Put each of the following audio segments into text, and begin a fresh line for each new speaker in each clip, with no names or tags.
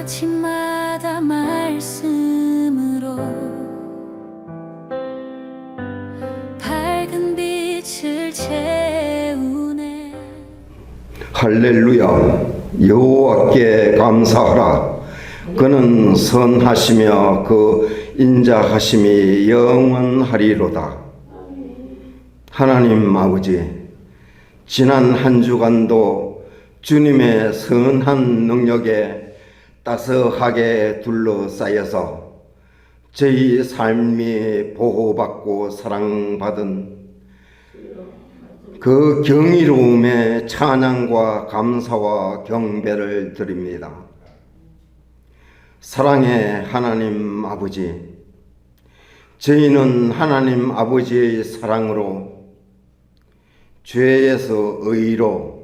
아침마다 말씀으로 밝은 빛을 채우네.
할렐루야. 여호와께 감사하라. 그는 선하시며 그 인자하심이 영원하리로다. 하나님 아버지, 지난 한 주간도 주님의 선한 능력에 따스하게 둘러싸여서 저희 삶이 보호받고 사랑받은 그 경이로움에 찬양과 감사와 경배를 드립니다. 사랑의 하나님 아버지, 저희는 하나님 아버지의 사랑으로 죄에서 의로,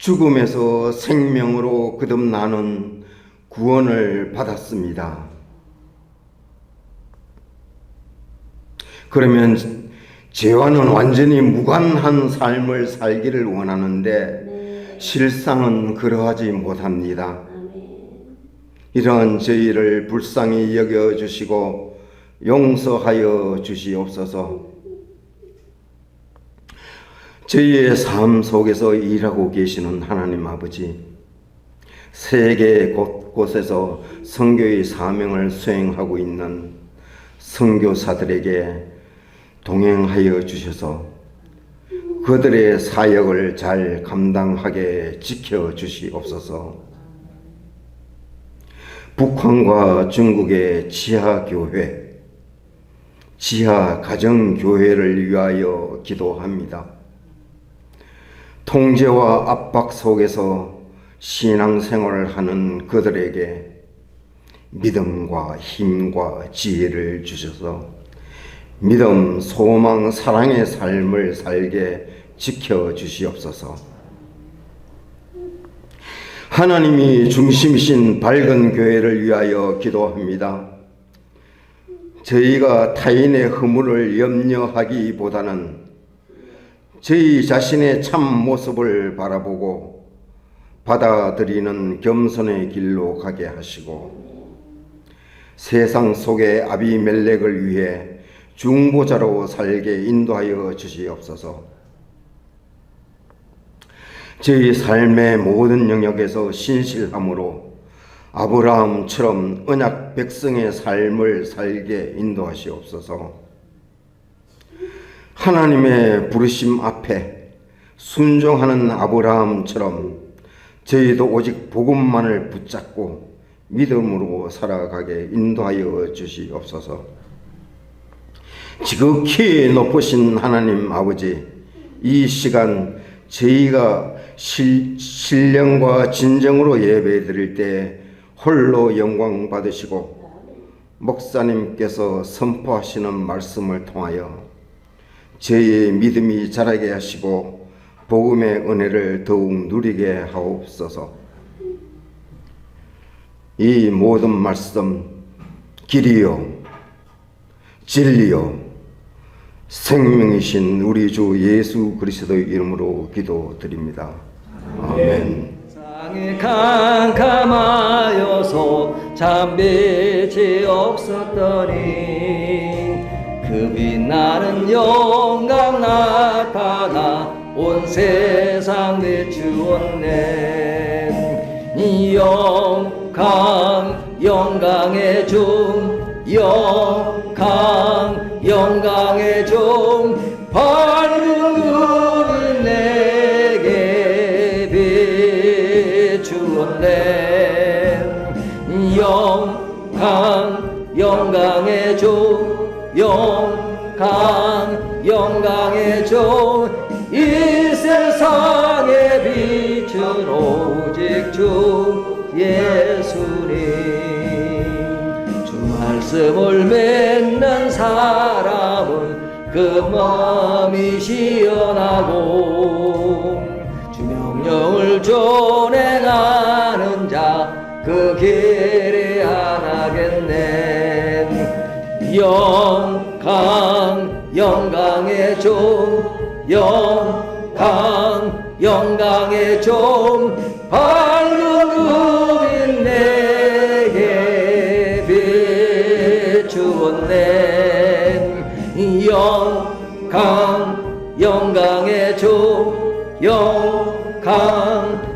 죽음에서 생명으로 거듭나는 구원을 받았습니다. 그러면 죄와는 완전히 무관한 삶을 살기를 원하는데 실상은 그러하지 못합니다. 이러한 저희를 불쌍히 여겨주시고 용서하여 주시옵소서. 저희의 삶 속에서 일하고 계시는 하나님 아버지, 세계 곳곳에서 선교의 사명을 수행하고 있는 선교사들에게 동행하여 주셔서 그들의 사역을 잘 감당하게 지켜주시옵소서. 북한과 중국의 지하교회, 지하가정교회를 위하여 기도합니다. 통제와 압박 속에서 신앙생활을 하는 그들에게 믿음과 힘과 지혜를 주셔서 믿음, 소망, 사랑의 삶을 살게 지켜주시옵소서. 하나님이 중심이신 밝은 교회를 위하여 기도합니다. 저희가 타인의 허물을 염려하기보다는 저희 자신의 참 모습을 바라보고 받아들이는 겸손의 길로 가게 하시고 세상 속의 아비멜렉을 위해 중보자로 살게 인도하여 주시옵소서. 저희 삶의 모든 영역에서 신실함으로 아브라함처럼 언약 백성의 삶을 살게 인도하시옵소서. 하나님의 부르심 앞에 순종하는 아브라함처럼 저희도 오직 복음만을 붙잡고 믿음으로 살아가게 인도하여 주시옵소서. 지극히 높으신 하나님 아버지, 이 시간 저희가 신령과 진정으로 예배드릴 때 홀로 영광 받으시고 목사님께서 선포하시는 말씀을 통하여 저희의 믿음이 자라게 하시고 복음의 은혜를 더욱 누리게 하옵소서. 이 모든 말씀 길이요 진리요 생명이신 우리 주 예수 그리스도의 이름으로 기도드립니다. 아멘.
세상에 캄캄하여서 잠빛이 없었더니 그 빛나는 영광 나타나 온 세상 비추었네. 이 영광의 종, 영광의 종, 밝은 눈이 내게 비추었네. 영광의 종, 영광의 종, 이 세상의 빛은 오직 주 예수님. 주 말씀을 맺는 사람은 그 마음이 시원하고 주 명령을 준행하는 자 그 길이 안하겠네. 영광의 종, 영광의 종, 밝은 눈이 내 주었네. 영광의 종,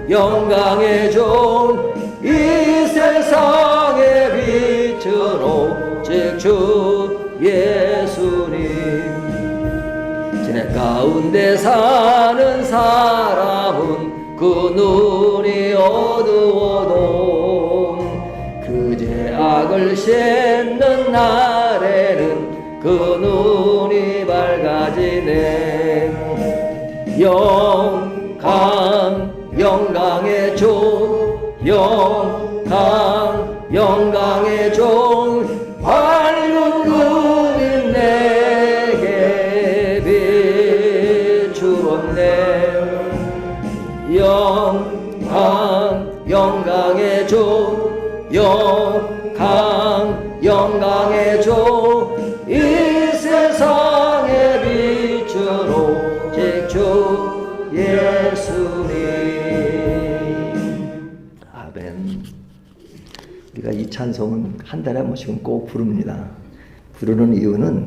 영광의 종, 이 세상의 빛은 오직 주 예수님. 제 가운데 사는 사람은 그 눈이 어두워도 그 죄악을 씻는 날에는 그 눈이 밝아지네. 영광의 종, 영광의 종, 밝은 그림 내게 비추었네. 영광의 종, 영광의 종, 이 세상의 빛은 오직 주 예수님. 아멘. 우리가 이 찬송은 한 달에 한 번씩은 꼭 부릅니다. 부르는 이유는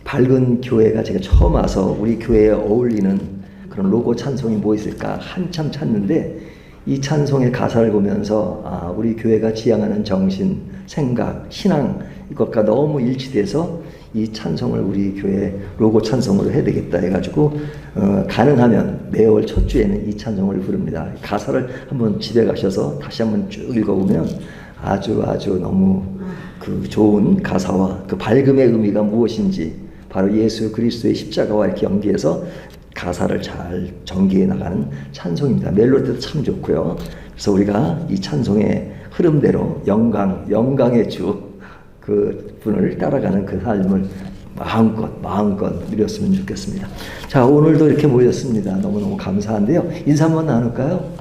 밝은 교회가 제가 처음 와서 우리 교회에 어울리는 그런 로고 찬송이 뭐 있을까 한참 찾는데, 이 찬송의 가사를 보면서 우리 교회가 지향하는 정신, 생각, 신앙 이것과 너무 일치돼서 이 찬송을 우리 교회 로고 찬송으로 해야 되겠다 해가지고 가능하면 매월 첫 주에는 이 찬송을 부릅니다. 가사를 한번 집에 가셔서 다시 한번 쭉 읽어보면 아주 너무 그 좋은 가사와 그 밝음의 의미가 무엇인지, 바로 예수 그리스도의 십자가와 이렇게 연계해서 가사를 잘 전개해 나가는 찬송입니다. 멜로디도 참 좋고요. 그래서 우리가 이 찬송의 흐름대로 영광의 주 그 분을 따라가는 그 삶을 마음껏 누렸으면 좋겠습니다. 자, 오늘도 이렇게 모였습니다. 너무너무 감사한데요. 인사 한번 나눌까요?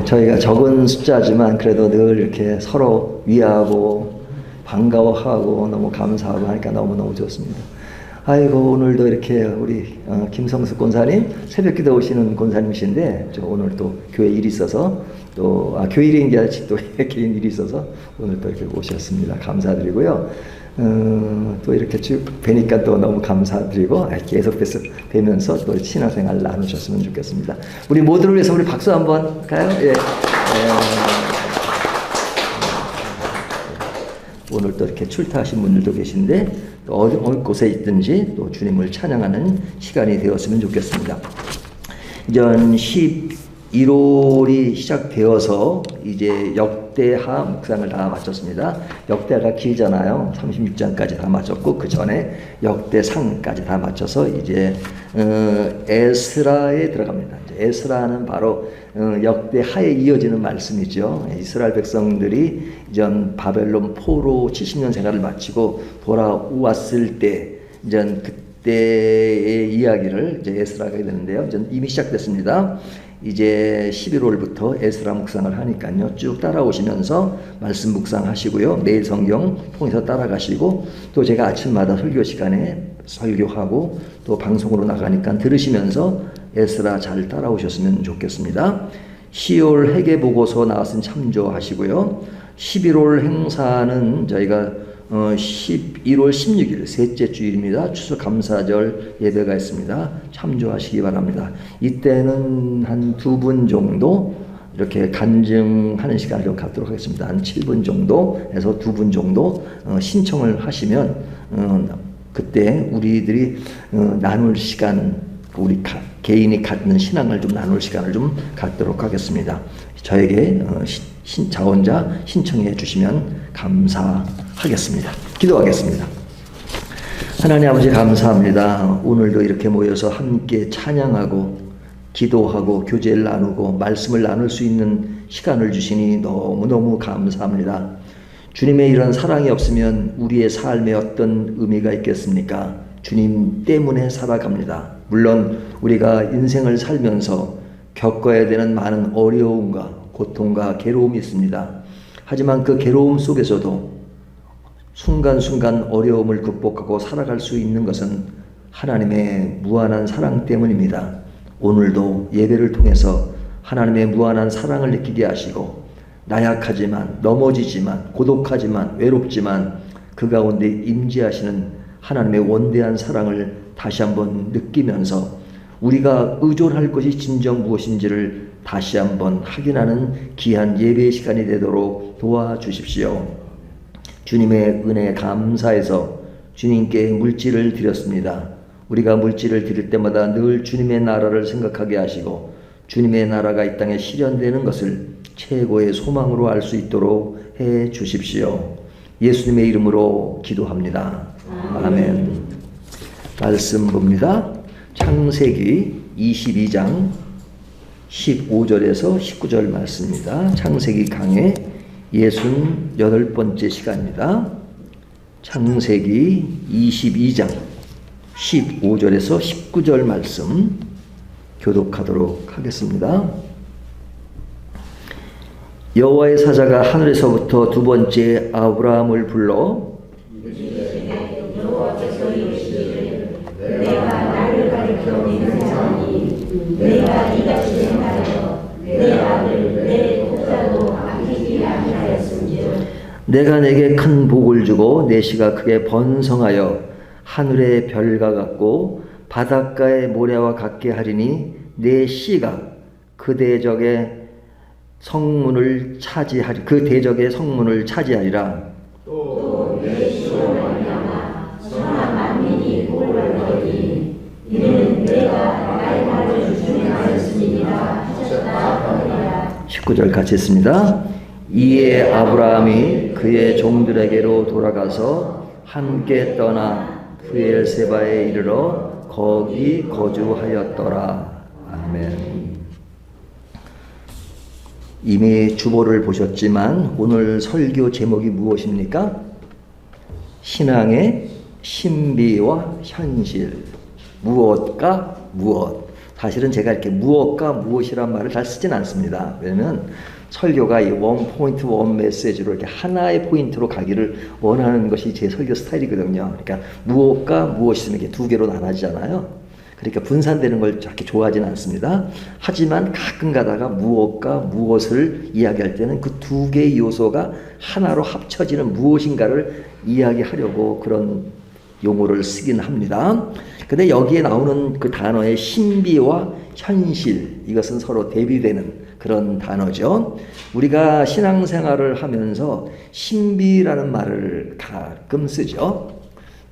저희가 적은 숫자지만 그래도 늘 이렇게 서로 위하고 반가워하고 너무 감사하고 하니까 너무너무 좋습니다. 아이고, 오늘도 이렇게 우리 김성숙 권사님 새벽기도 오시는 권사님이신데 오늘 또 교회 일이 있어서 또 교회 일인 게 아니라 또 개인 일이 있어서 오늘 또 이렇게 오셨습니다. 감사드리고요. 또 이렇게 쭉 뵈니까 또 너무 감사드리고 계속 뵈면서 또 신앙생활 나누셨으면 좋겠습니다. 우리 모두를 위해서 우리 박수 한번 할까요? 예. 오늘 또 이렇게 출타하신 분들도 계신데 또 어느 곳에 있든지 또 주님을 찬양하는 시간이 되었으면 좋겠습니다. 이전 11월이 시작되어서 이제 역대하 묵상을 다 마쳤습니다. 역대하가 길잖아요. 36장까지 다 마쳤고 그 전에 역대상까지 다 마쳐서 이제 에스라에 들어갑니다. 에스라는 바로 역대하에 이어지는 말씀이죠. 이스라엘 백성들이 이전 바벨론 포로 70년 생활을 마치고 돌아왔을 때 이전 그때의 이야기를 이제 에스라가 하게 되는데요. 이제 이미 시작됐습니다. 이제 11월부터 에스라 묵상을 하니까요. 쭉 따라오시면서 말씀 묵상하시고요. 매일 성경 통해서 따라가시고 또 제가 아침마다 설교 시간에 설교하고 또 방송으로 나가니까 들으시면서 에스라 잘 따라오셨으면 좋겠습니다. 10월 회계보고서 나왔으니 참조하시고요. 11월 행사는 저희가 11월 16일 셋째 주일입니다. 추수감사절 예배가 있습니다. 참조하시기 바랍니다. 이때는 한 2분 정도 이렇게 간증하는 시간을 좀 갖도록 하겠습니다. 한 7분 정도에서 2분 정도 신청을 하시면 그때 우리들이 나눌 시간, 우리 개인이 갖는 신앙을 좀 나눌 시간을 좀 갖도록 하겠습니다. 저에게 자원자 신청해 주시면 감사하겠습니다. 기도하겠습니다. 하나님 아버지 감사합니다. 오늘도 이렇게 모여서 함께 찬양하고 기도하고 교제를 나누고 말씀을 나눌 수 있는 시간을 주시니 너무너무 감사합니다. 주님의 이런 사랑이 없으면 우리의 삶에 어떤 의미가 있겠습니까? 주님 때문에 살아갑니다. 물론 우리가 인생을 살면서 겪어야 되는 많은 어려움과 고통과 괴로움이 있습니다. 하지만 그 괴로움 속에서도 순간순간 어려움을 극복하고 살아갈 수 있는 것은 하나님의 무한한 사랑 때문입니다. 오늘도 예배를 통해서 하나님의 무한한 사랑을 느끼게 하시고 나약하지만 넘어지지만 고독하지만 외롭지만 그 가운데 임재하시는 하나님의 원대한 사랑을 다시 한번 느끼면서 우리가 의존할 것이 진정 무엇인지를 다시 한번 확인하는 귀한 예배의 시간이 되도록 도와주십시오. 주님의 은혜에 감사해서 주님께 물질을 드렸습니다. 우리가 물질을 드릴 때마다 늘 주님의 나라를 생각하게 하시고 주님의 나라가 이 땅에 실현되는 것을 최고의 소망으로 알 수 있도록 해 주십시오. 예수님의 이름으로 기도합니다. 아멘. 말씀 봅니다. 창세기 22장 15절에서 19절 말씀입니다. 창세기 강의 68번째 시간입니다. 창세기 22장 15절에서 19절 말씀 교독하도록 하겠습니다. 여호와의 사자가 하늘에서부터 두 번째 아브라함을 불러
내가 나를 가리켜 내는 자니 내가 이같이 행하여 내 아들 내 독자도 아끼지 아니하였음즉
내가 내게 큰 복을 주고 내 씨가 크게 번성하여 하늘의 별과 같고 바닷가의 모래와 같게 하리니 내 씨가 그 대적의 성문을 차지하리 그 대적의 성문을 차지하리라.
또 내 씨로 말미암아 천하 만민이 복을 얻으니 이는 내가 나의 말을 준행하였음이니라 하셨다 하니라.
19절 같이 했습니다. 이에 아브라함이 그의 종들에게로 돌아가서 함께 떠나 브엘세바에 이르러 거기 거주하였더라. 아멘. 이미 주보를 보셨지만 오늘 설교 제목이 무엇입니까? 신앙의 신비와 현실. 무엇과 무엇. 사실은 제가 이렇게 무엇과 무엇이란 말을 잘 쓰진 않습니다. 왜냐면 설교가 이 원 포인트 원 메시지로 이렇게 하나의 포인트로 가기를 원하는 것이 제 설교 스타일이거든요. 그러니까 무엇과 무엇이 이렇게 두 개로 나눠지잖아요. 그러니까 분산되는 걸 그렇게 좋아하지는 않습니다. 하지만 가끔 가다가 무엇과 무엇을 이야기할 때는 그 두 개의 요소가 하나로 합쳐지는 무엇인가를 이야기하려고 그런 용어를 쓰긴 합니다. 근데 여기에 나오는 그 단어의 신비와 현실, 이것은 서로 대비되는 그런 단어죠. 우리가 신앙생활을 하면서 신비라는 말을 가끔 쓰죠.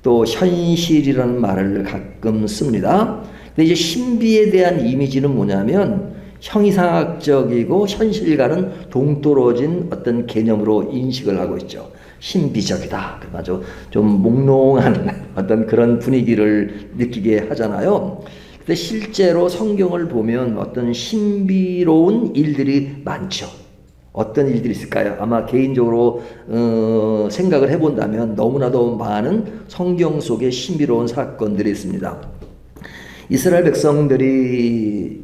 또 현실이라는 말을 가끔 씁니다. 근데 이제 신비에 대한 이미지는 뭐냐면 형이상학적이고 현실과는 동떨어진 어떤 개념으로 인식을 하고 있죠. 신비적이다. 아주 좀 몽롱한 어떤 그런 분위기를 느끼게 하잖아요. 근데 실제로 성경을 보면 어떤 신비로운 일들이 많죠. 어떤 일들이 있을까요? 아마 개인적으로 생각을 해본다면 너무나도 많은 성경 속에 신비로운 사건들이 있습니다. 이스라엘 백성들이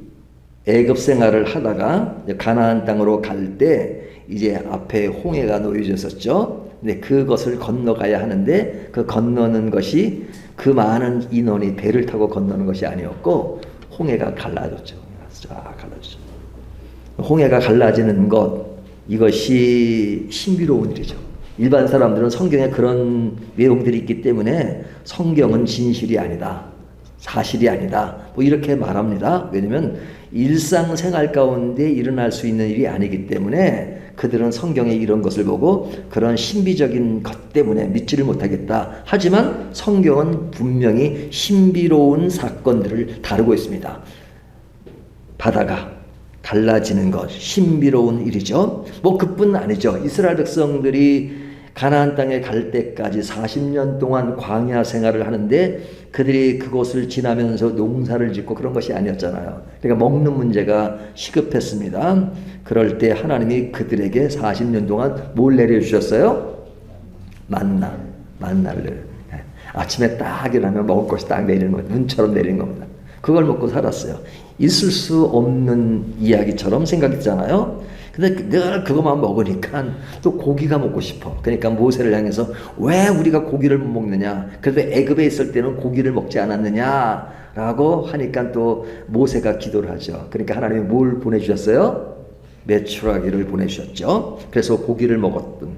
애굽 생활을 하다가 가나안 땅으로 갈 때 이제 앞에 홍해가 놓여졌었죠. 근데 그것을 건너가야 하는데 그 건너는 것이 그 많은 인원이 배를 타고 건너는 것이 아니었고 홍해가 갈라졌죠. 갈라졌죠. 홍해가 갈라지는 것, 이것이 신비로운 일이죠. 일반 사람들은 성경에 그런 내용들이 있기 때문에 성경은 진실이 아니다, 사실이 아니다, 뭐 이렇게 말합니다. 왜냐하면 일상생활 가운데 일어날 수 있는 일이 아니기 때문에 그들은 성경에 이런 것을 보고 그런 신비적인 것 때문에 믿지를 못하겠다. 하지만 성경은 분명히 신비로운 사건들을 다루고 있습니다. 바다가 갈라지는 것, 신비로운 일이죠. 뭐 그뿐 아니죠. 이스라엘 백성들이 가나안 땅에 갈 때까지 40년 동안 광야 생활을 하는데 그들이 그곳을 지나면서 농사를 짓고 그런 것이 아니었잖아요. 그러니까 먹는 문제가 시급했습니다. 그럴 때 하나님이 그들에게 40년 동안 뭘 내려주셨어요? 만나를. 아침에 딱 일어나면 먹을 것이 딱 내리는 거예요. 눈처럼 내리는 겁니다. 그걸 먹고 살았어요. 있을 수 없는 이야기처럼 생각했잖아요. 근데 늘 그것만 먹으니까 또 고기가 먹고 싶어. 그러니까 모세를 향해서 왜 우리가 고기를 못 먹느냐? 그래도 애굽에 있을 때는 고기를 먹지 않았느냐라고 하니까 또 모세가 기도를 하죠. 그러니까 하나님이 뭘 보내주셨어요? 메추라기를 보내주셨죠. 그래서 고기를 먹었던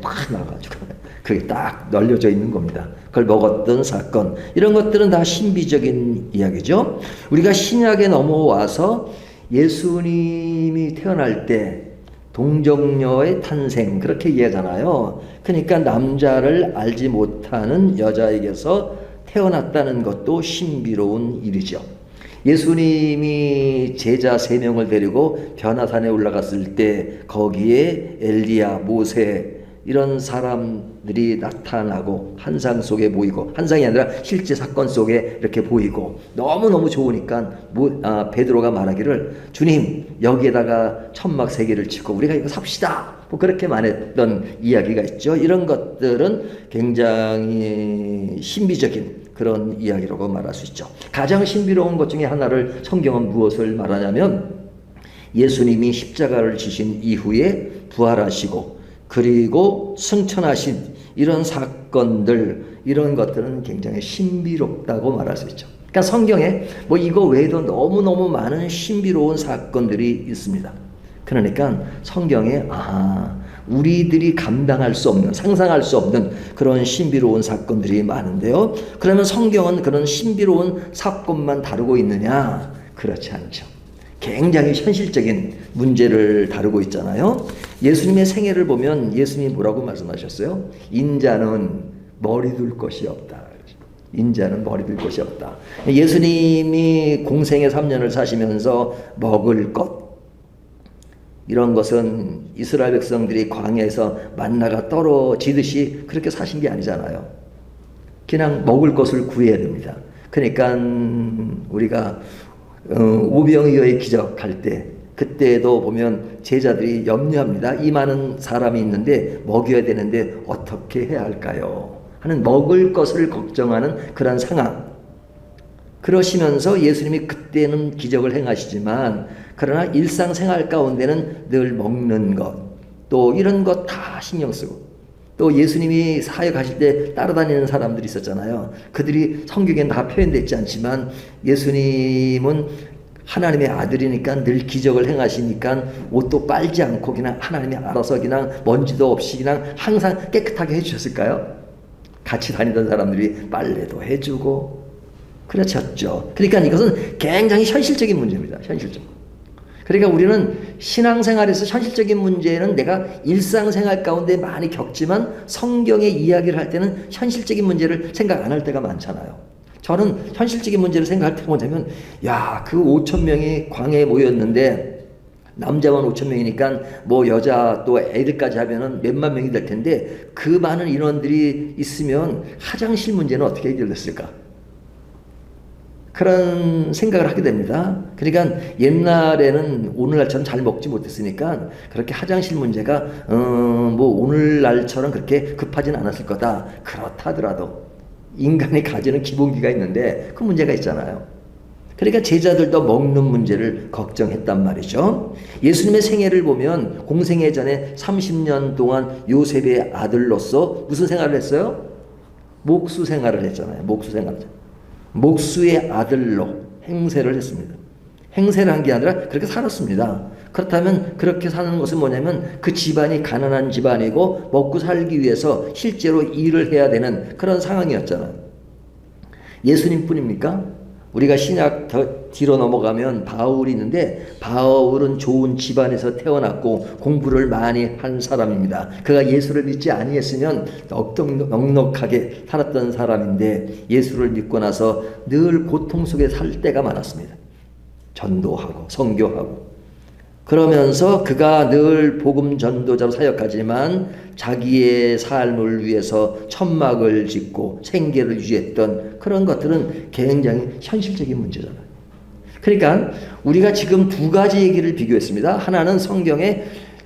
팍 나가지고 그게 딱 널려져 있는 겁니다. 그걸 먹었던 사건, 이런 것들은 다 신비적인 이야기죠. 우리가 신약에 넘어와서 예수님이 태어날 때 동정녀의 탄생 그렇게 이해하잖아요. 그러니까 남자를 알지 못하는 여자에게서 태어났다는 것도 신비로운 일이죠. 예수님이 제자 3명을 데리고 변화산에 올라갔을 때 거기에 엘리야, 모세 이런 사람들이 나타나고 환상 속에 보이고, 환상이 아니라 실제 사건 속에 이렇게 보이고 너무너무 좋으니까 베드로가 말하기를 주님 여기에다가 천막 3개를 치고 우리가 이거 삽시다, 뭐 그렇게 말했던 이야기가 있죠. 이런 것들은 굉장히 신비적인 그런 이야기라고 말할 수 있죠. 가장 신비로운 것 중에 하나를 성경은 무엇을 말하냐면 예수님이 십자가를 지신 이후에 부활하시고 그리고 승천하신 이런 사건들, 이런 것들은 굉장히 신비롭다고 말할 수 있죠. 그러니까 성경에 뭐 이거 외에도 너무너무 많은 신비로운 사건들이 있습니다. 그러니까 성경에 우리들이 감당할 수 없는, 상상할 수 없는 그런 신비로운 사건들이 많은데요. 그러면 성경은 그런 신비로운 사건만 다루고 있느냐? 그렇지 않죠. 굉장히 현실적인 문제를 다루고 있잖아요. 예수님의 생애를 보면 예수님이 뭐라고 말씀하셨어요? 인자는 머리 둘 것이 없다. 인자는 머리 둘 것이 없다. 예수님이 공생의 3년을 사시면서 먹을 것, 이런 것은 이스라엘 백성들이 광야에서 만나가 떨어지듯이 그렇게 사신 게 아니잖아요. 그냥 먹을 것을 구해야 됩니다. 그러니까 우리가 오병이어의 기적할 때 그때도 보면 제자들이 염려합니다. 이 많은 사람이 있는데 먹여야 되는데 어떻게 해야 할까요? 하는 먹을 것을 걱정하는 그런 상황. 그러시면서 예수님이 그때는 기적을 행하시지만 그러나 일상생활 가운데는 늘 먹는 것, 또 이런 것 다 신경 쓰고, 또 예수님이 사역하실 때 따라다니는 사람들이 있었잖아요. 그들이 성경에 다 표현되지 않지만 예수님은 하나님의 아들이니까 늘 기적을 행하시니까 옷도 빨지 않고 그냥 하나님이 알아서 그냥 먼지도 없이 그냥 항상 깨끗하게 해주셨을까요? 같이 다니던 사람들이 빨래도 해주고 그렇죠. 그러니까 이것은 굉장히 현실적인 문제입니다. 현실적. 그러니까 우리는 신앙생활에서 현실적인 문제는 내가 일상생활 가운데 많이 겪지만 성경의 이야기를 할 때는 현실적인 문제를 생각 안 할 때가 많잖아요. 저는 현실적인 문제를 생각할 때 뭐냐면 그 5,000명이 광야에 모였는데 남자만 5,000명이니까 뭐 여자 또 애들까지 하면은 몇만 명이 될 텐데 그 많은 인원들이 있으면 화장실 문제는 어떻게 해결됐을까? 그런 생각을 하게 됩니다. 그러니까 옛날에는 오늘날처럼 잘 먹지 못했으니까 그렇게 화장실 문제가 뭐 오늘날처럼 그렇게 급하진 않았을 거다. 그렇다 하더라도 인간이 가지는 기본기가 있는데 그 문제가 있잖아요. 그러니까 제자들도 먹는 문제를 걱정했단 말이죠. 예수님의 생애를 보면 공생애 전에 30년 동안 요셉의 아들로서 무슨 생활을 했어요? 목수 생활을 했잖아요. 목수의 아들로 행세를 했습니다. 행세를 한 게 아니라 그렇게 살았습니다. 그렇다면 그렇게 사는 것은 뭐냐면 그 집안이 가난한 집안이고 먹고 살기 위해서 실제로 일을 해야 되는 그런 상황이었잖아요. 예수님뿐입니까? 우리가 신약 더 뒤로 넘어가면 바울이 있는데 바울은 좋은 집안에서 태어났고 공부를 많이 한 사람입니다. 그가 예수를 믿지 아니했으면 넉넉하게 살았던 사람인데 예수를 믿고 나서 늘 고통 속에 살 때가 많았습니다. 전도하고 선교하고 그러면서 그가 늘 복음 전도자로 사역하지만 자기의 삶을 위해서 천막을 짓고 생계를 유지했던 그런 것들은 굉장히 현실적인 문제잖아요. 그러니까 우리가 지금 두 가지 얘기를 비교했습니다. 하나는 성경에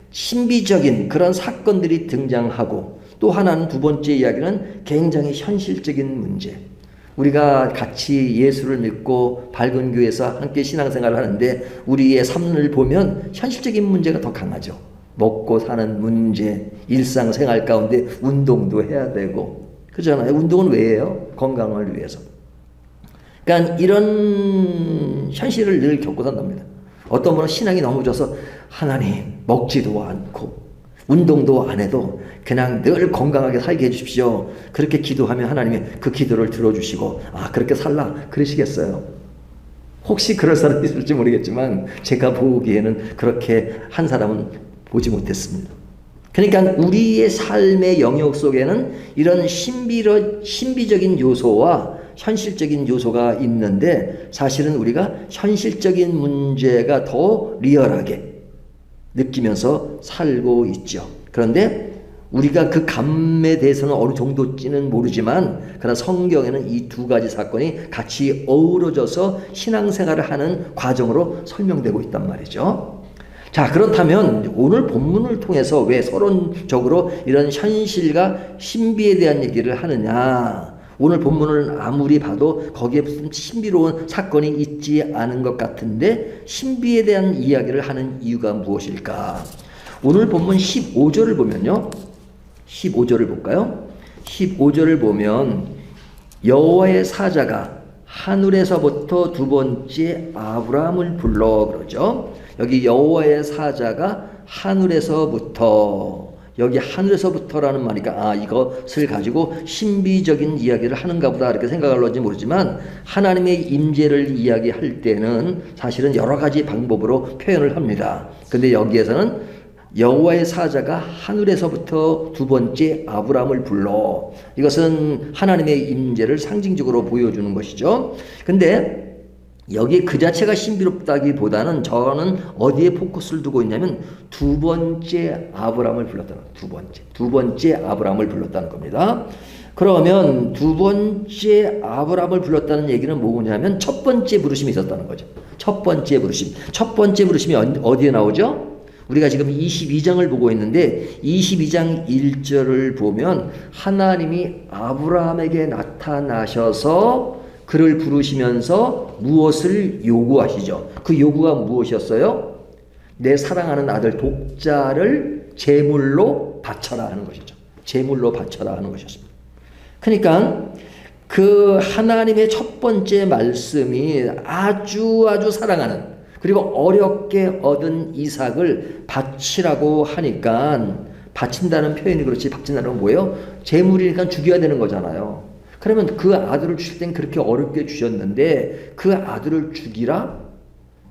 신비적인 그런 사건들이 등장하고 또 하나는 두 번째 이야기는 굉장히 현실적인 문제. 우리가 같이 예수를 믿고 밝은 교회에서 함께 신앙생활을 하는데 우리의 삶을 보면 현실적인 문제가 더 강하죠. 먹고 사는 문제, 일상생활 가운데 운동도 해야 되고 그렇잖아요. 운동은 왜 해요? 건강을 위해서. 그러니까 이런 현실을 늘 겪고 산답니다. 어떤 분은 신앙이 너무 져서 하나님 먹지도 않고 운동도 안 해도 그냥 늘 건강하게 살게 해주십시오. 그렇게 기도하면 하나님이 그 기도를 들어주시고 그렇게 살라 그러시겠어요? 혹시 그럴 사람이 있을지 모르겠지만 제가 보기에는 그렇게 한 사람은 보지 못했습니다. 그러니까 우리의 삶의 영역 속에는 이런 신비적인 요소와 현실적인 요소가 있는데 사실은 우리가 현실적인 문제가 더 리얼하게 느끼면서 살고 있죠. 그런데 우리가 그 감에 대해서는 어느 정도인지는 모르지만 그러나 성경에는 이 두 가지 사건이 같이 어우러져서 신앙생활을 하는 과정으로 설명되고 있단 말이죠. 자, 그렇다면 오늘 본문을 통해서 왜 서론적으로 이런 현실과 신비에 대한 얘기를 하느냐? 오늘 본문을 아무리 봐도 거기에 무슨 신비로운 사건이 있지 않은 것 같은데 신비에 대한 이야기를 하는 이유가 무엇일까? 오늘 본문 15절을 보면요. 15절을 볼까요? 15절을 보면 여호와의 사자가 하늘에서부터 두 번째 아브라함을 불러 그러죠. 여기 여호와의 사자가 하늘에서부터 여기 하늘에서부터라는 말이니까 이것을 가지고 신비적인 이야기를 하는가 보다 이렇게 생각을 할지 모르지만 하나님의 임재를 이야기할 때는 사실은 여러 가지 방법으로 표현을 합니다. 근데 여기에서는 여호와의 사자가 하늘에서부터 두 번째 아브라함을 불러 이것은 하나님의 임재를 상징적으로 보여주는 것이죠. 근데 여기 그 자체가 신비롭다기보다는 저는 어디에 포커스를 두고 있냐면 두 번째 아브라함을 불렀다는 두 번째 아브라함을 불렀다는 겁니다. 그러면 두 번째 아브라함을 불렀다는 얘기는 뭐냐면 첫 번째 부르심이 있었다는 거죠. 첫 번째 부르심이 어디에 나오죠? 우리가 지금 22장을 보고 있는데 22장 1절을 보면 하나님이 아브라함에게 나타나셔서 그를 부르시면서 무엇을 요구하시죠? 그 요구가 무엇이었어요? 내 사랑하는 아들 독자를 제물로 바쳐라 하는 것이죠. 제물로 바쳐라 하는 것이었습니다. 그러니까 그 하나님의 첫 번째 말씀이 아주 사랑하는 그리고 어렵게 얻은 이삭을 바치라고 하니까 바친다는 표현이 그렇지 바친다는 건 뭐예요? 제물이니까 죽여야 되는 거잖아요. 그러면 그 아들을 주실 땐 그렇게 어렵게 주셨는데 그 아들을 죽이라?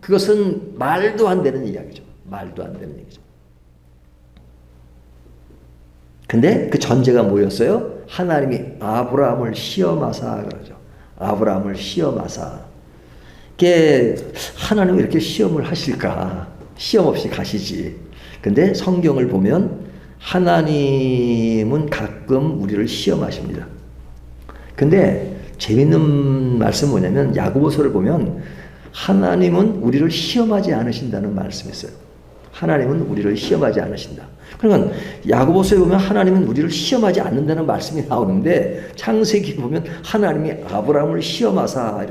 그것은 말도 안 되는 이야기죠. 말도 안 되는 얘기죠. 근데 그 전제가 뭐였어요? 하나님이 아브라함을 시험하사 그러죠. 아브라함을 시험하사. 이게 하나님이 이렇게 시험을 하실까? 시험 없이 가시지. 근데 성경을 보면 하나님은 가끔 우리를 시험하십니다. 근데 재밌는 말씀 뭐냐면 야고보서를 보면 하나님은 우리를 시험하지 않으신다는 말씀이 있어요. 하나님은 우리를 시험하지 않으신다. 그러니까 야고보서에 보면 하나님은 우리를 시험하지 않는다는 말씀이 나오는데 창세기 보면 하나님이 아브라함을 시험하사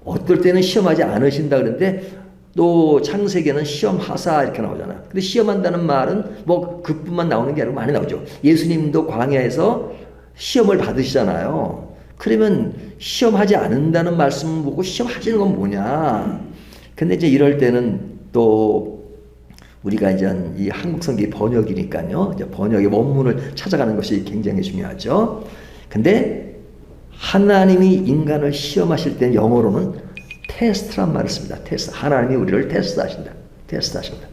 어떨 때는 시험하지 않으신다 그러는데 또 창세기에는 시험하사 이렇게 나오잖아. 근데 시험한다는 말은 뭐 그뿐만 나오는 게 아니고 많이 나오죠. 예수님도 광야에서 시험을 받으시잖아요. 그러면 시험하지 않는다는 말씀 보고 시험하시는 건 뭐냐. 근데 이제 이럴 때는 또 우리가 이제 이 한국 성경이 번역이니까요. 이제 번역의 원문을 찾아가는 것이 굉장히 중요하죠. 근데 하나님이 인간을 시험하실 때는 영어로는 테스트란 말을 씁니다. 테스트. 하나님이 우리를 테스트하신다. 테스트하신다.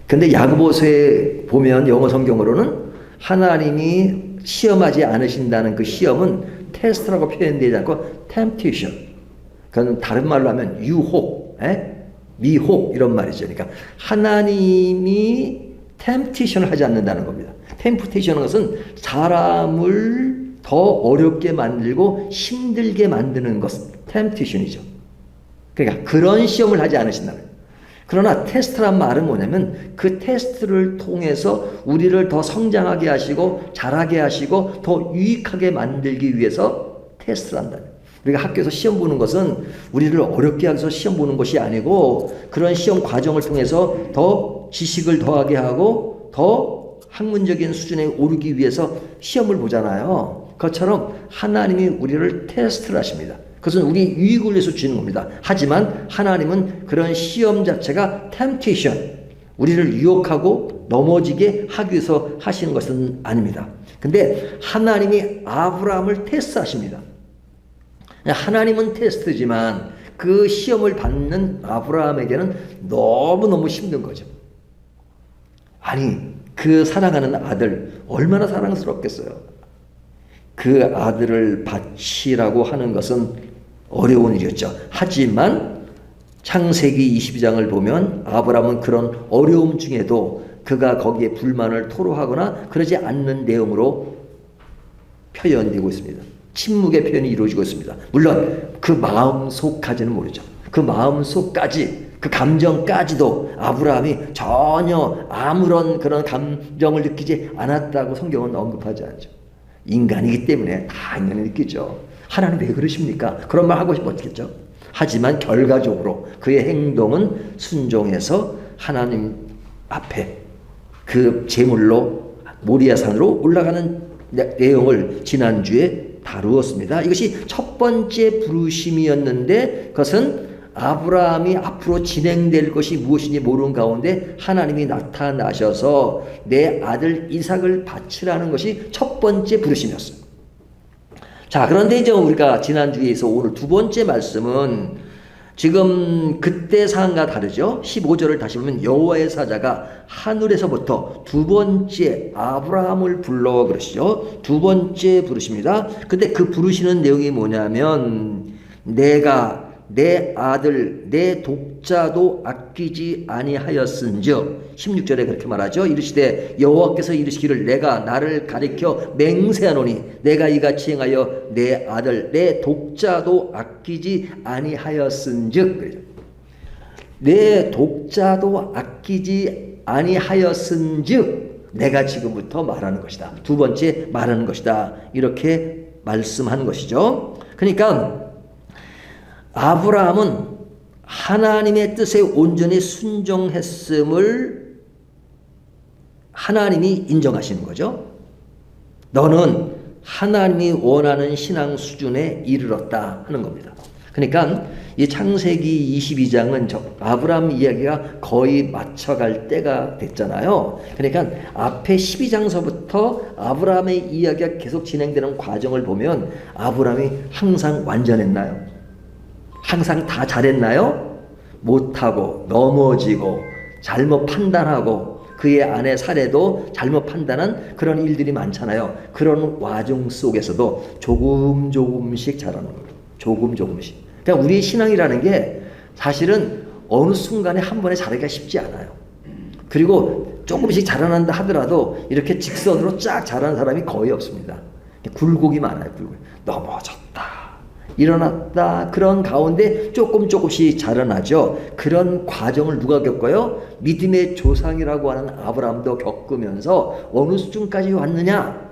근데 야고보서에 보면 영어 성경으로는 하나님이 시험하지 않으신다는 그 시험은 테스트라고 표현되지 않고 temptation. 그건 다른 말로 하면 유혹, 미혹 이런 말이죠. 그러니까 하나님이 temptation을 하지 않는다는 겁니다. temptation은 것은 사람을 더 어렵게 만들고 힘들게 만드는 것, temptation이죠. 그러니까 그런 시험을 하지 않으신다는 거예요. 그러나 테스트란 말은 뭐냐면 그 테스트를 통해서 우리를 더 성장하게 하시고 잘하게 하시고 더 유익하게 만들기 위해서 테스트를 한다는 거예요. 우리가 학교에서 시험 보는 것은 우리를 어렵게 하기 위해서 시험 보는 것이 아니고 그런 시험 과정을 통해서 더 지식을 더하게 하고 더 학문적인 수준에 오르기 위해서 시험을 보잖아요. 그것처럼 하나님이 우리를 테스트를 하십니다. 그것은 우리 유익을 위해서 주는 겁니다. 하지만 하나님은 그런 시험 자체가 temptation, 우리를 유혹하고 넘어지게 하기 위해서 하시는 것은 아닙니다. 근데 하나님이 아브라함을 테스트하십니다. 하나님은 테스트지만 그 시험을 받는 아브라함에게는 너무너무 힘든 거죠. 아니, 그 사랑하는 아들 얼마나 사랑스럽겠어요. 그 아들을 바치라고 하는 것은 어려운 일이었죠. 하지만 창세기 22장을 보면 아브라함은 그런 어려움 중에도 그가 거기에 불만을 토로하거나 그러지 않는 내용으로 표현되고 있습니다. 침묵의 표현이 이루어지고 있습니다. 물론 그 마음속까지는 모르죠. 그 마음속까지, 그 감정까지도 아브라함이 전혀 아무런 그런 감정을 느끼지 않았다고 성경은 언급하지 않죠. 인간이기 때문에 당연히 느끼죠. 하나님 왜 그러십니까? 그런 말 하고 싶었겠죠. 하지만 결과적으로 그의 행동은 순종해서 하나님 앞에 그 제물로 모리아산으로 올라가는 내용을 지난주에 다루었습니다. 이것이 첫 번째 부르심이었는데 그것은 아브라함이 앞으로 진행될 것이 무엇인지 모르는 가운데 하나님이 나타나셔서 내 아들 이삭을 바치라는 것이 첫 번째 부르심이었어요. 자, 그런데 이제 우리가 지난주에서 오늘 두 번째 말씀은 지금 그때 상황과 다르죠. 15절을 다시 보면 여호와의 사자가 하늘에서부터 두 번째 아브라함을 불러 그러시죠. 두 번째 부르십니다. 근데 그 부르시는 내용이 뭐냐면 내가 내 아들 내 독자도 아끼지 아니하였은즉 16절에 그렇게 말하죠. 이르시되 여호와께서 이르시기를 내가 나를 가리켜 맹세하노니 내가 이같이 행하여 내 아들 내 독자도 아끼지 아니하였은즉 내 독자도 아끼지 아니하였은즉 내가 지금부터 말하는 것이다. 두 번째 말하는 것이다. 이렇게 말씀한 것이죠. 그러니까 아브라함은 하나님의 뜻에 온전히 순종했음을 하나님이 인정하시는 거죠. 너는 하나님이 원하는 신앙 수준에 이르렀다 하는 겁니다. 그러니까 이 창세기 22장은 아브라함 이야기가 거의 맞춰갈 때가 됐잖아요. 그러니까 앞에 12장서부터 아브라함의 이야기가 계속 진행되는 과정을 보면 아브라함이 항상 완전했나요? 항상 다 잘했나요? 못하고 넘어지고 잘못 판단하고 그의 아내 사례도 잘못 판단한 그런 일들이 많잖아요. 그런 와중 속에서도 조금씩 잘하는 거예요. 조금씩. 그러니까 우리의 신앙이라는 게 사실은 어느 순간에 한 번에 잘하기가 쉽지 않아요. 그리고 조금씩 자라난다 하더라도 이렇게 직선으로 쫙 자라는 사람이 거의 없습니다. 굴곡이 많아요. 굴곡. 넘어졌다. 일어났다. 그런 가운데 조금씩 자라나죠. 그런 과정을 누가 겪어요? 믿음의 조상이라고 하는 아브라함도 겪으면서 어느 수준까지 왔느냐?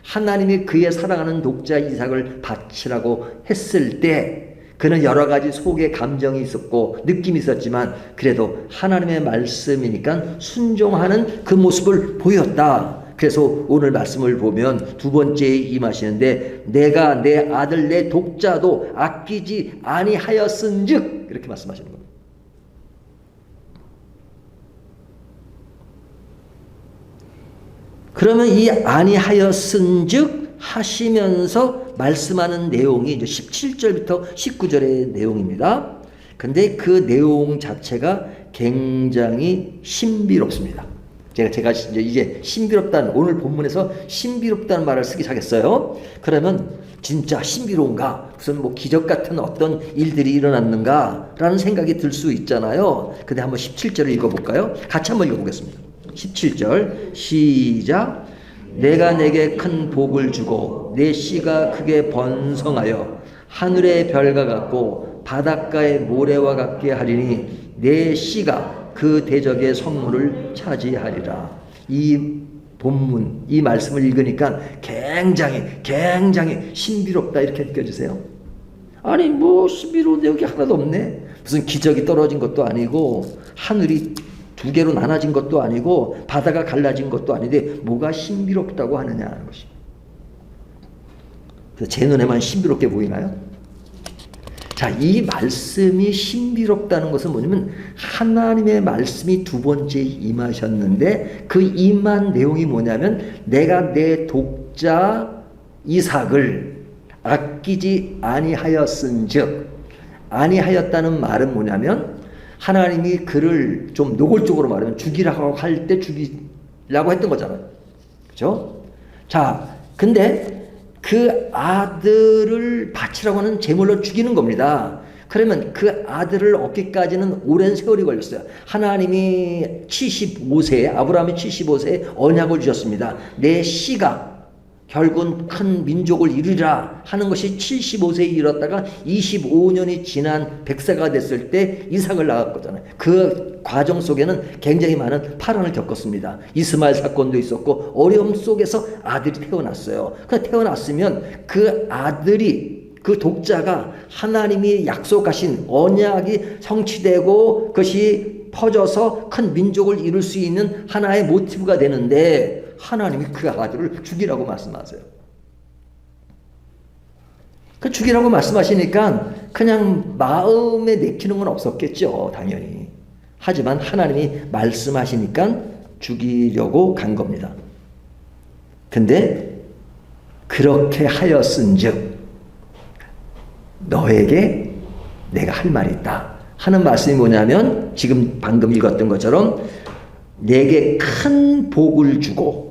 하나님이 그의 사랑하는 독자 이삭을 바치라고 했을 때 그는 여러 가지 속에 감정이 있었고 느낌이 있었지만 그래도 하나님의 말씀이니까 순종하는 그 모습을 보였다. 그래서 오늘 말씀을 보면 두 번째에 임하시는데 내가 내 아들 내 독자도 아끼지 아니하였은즉 이렇게 말씀하시는 겁니다. 그러면 이 아니하였은즉 하시면서 말씀하는 내용이 이제 17절부터 19절의 내용입니다. 근데 그 내용 자체가 굉장히 신비롭습니다. 제가 이제 신비롭다는 오늘 본문에서 신비롭다는 말을 쓰기 시작했어요. 그러면 진짜 신비로운가? 무슨 뭐 기적 같은 어떤 일들이 일어났는가라는 생각이 들 수 있잖아요. 근데 한번 17절을 읽어볼까요? 같이 한번 읽어보겠습니다. 17절 시작. 내가 내게 큰 복을 주고 내 씨가 크게 번성하여 하늘의 별과 같고 바닷가의 모래와 같게 하리니 내 씨가 그 대적의 성문을 차지하리라. 이 본문, 이 말씀을 읽으니까 굉장히 신비롭다 이렇게 느껴지세요? 아니 뭐 신비로운 여기 하나도 없네. 무슨 기적이 떨어진 것도 아니고 하늘이 두 개로 나눠진 것도 아니고 바다가 갈라진 것도 아닌데 뭐가 신비롭다고 하느냐 하는 것입니다. 그래서 제 눈에만 신비롭게 보이나요? 자, 이 말씀이 신비롭다는 것은 뭐냐면 하나님의 말씀이 두 번째 임하셨는데 그 임한 내용이 뭐냐면 내가 내 독자 이삭을 아끼지 아니하였은즉, 아니하였다는 말은 뭐냐면 하나님이 그를 좀 노골적으로 말하면 죽이라고 할 때 죽이라고 했던 거잖아요. 그렇죠? 자, 근데 그 아들을 바치라고 하는 제물로 죽이는 겁니다. 그러면 그 아들을 얻기까지는 오랜 세월이 걸렸어요. 하나님이 75세에, 아브라함이 75세에 언약을 주셨습니다. 내 씨가 결국은 큰 민족을 이루리라 하는 것이 75세에 이뤘다가 25년이 지난 100세가 됐을 때 이삭을 낳았거든요. 그 과정 속에는 굉장히 많은 파란을 겪었습니다. 이스마엘 사건도 있었고 어려움 속에서 아들이 태어났어요. 그 태어났으면 그 아들이, 그 독자가 하나님이 약속하신 언약이 성취되고 그것이 퍼져서 큰 민족을 이룰 수 있는 하나의 모티브가 되는데 하나님이 그 아들을 죽이라고 말씀하세요. 그 죽이라고 말씀하시니까 그냥 마음에 내키는 건 없었겠죠, 당연히. 하지만 하나님이 말씀하시니까 죽이려고 간 겁니다. 근데 그렇게 하였은즉 너에게 내가 할 말이 있다 하는 말씀이 뭐냐면 지금 방금 읽었던 것처럼 내게 큰 복을 주고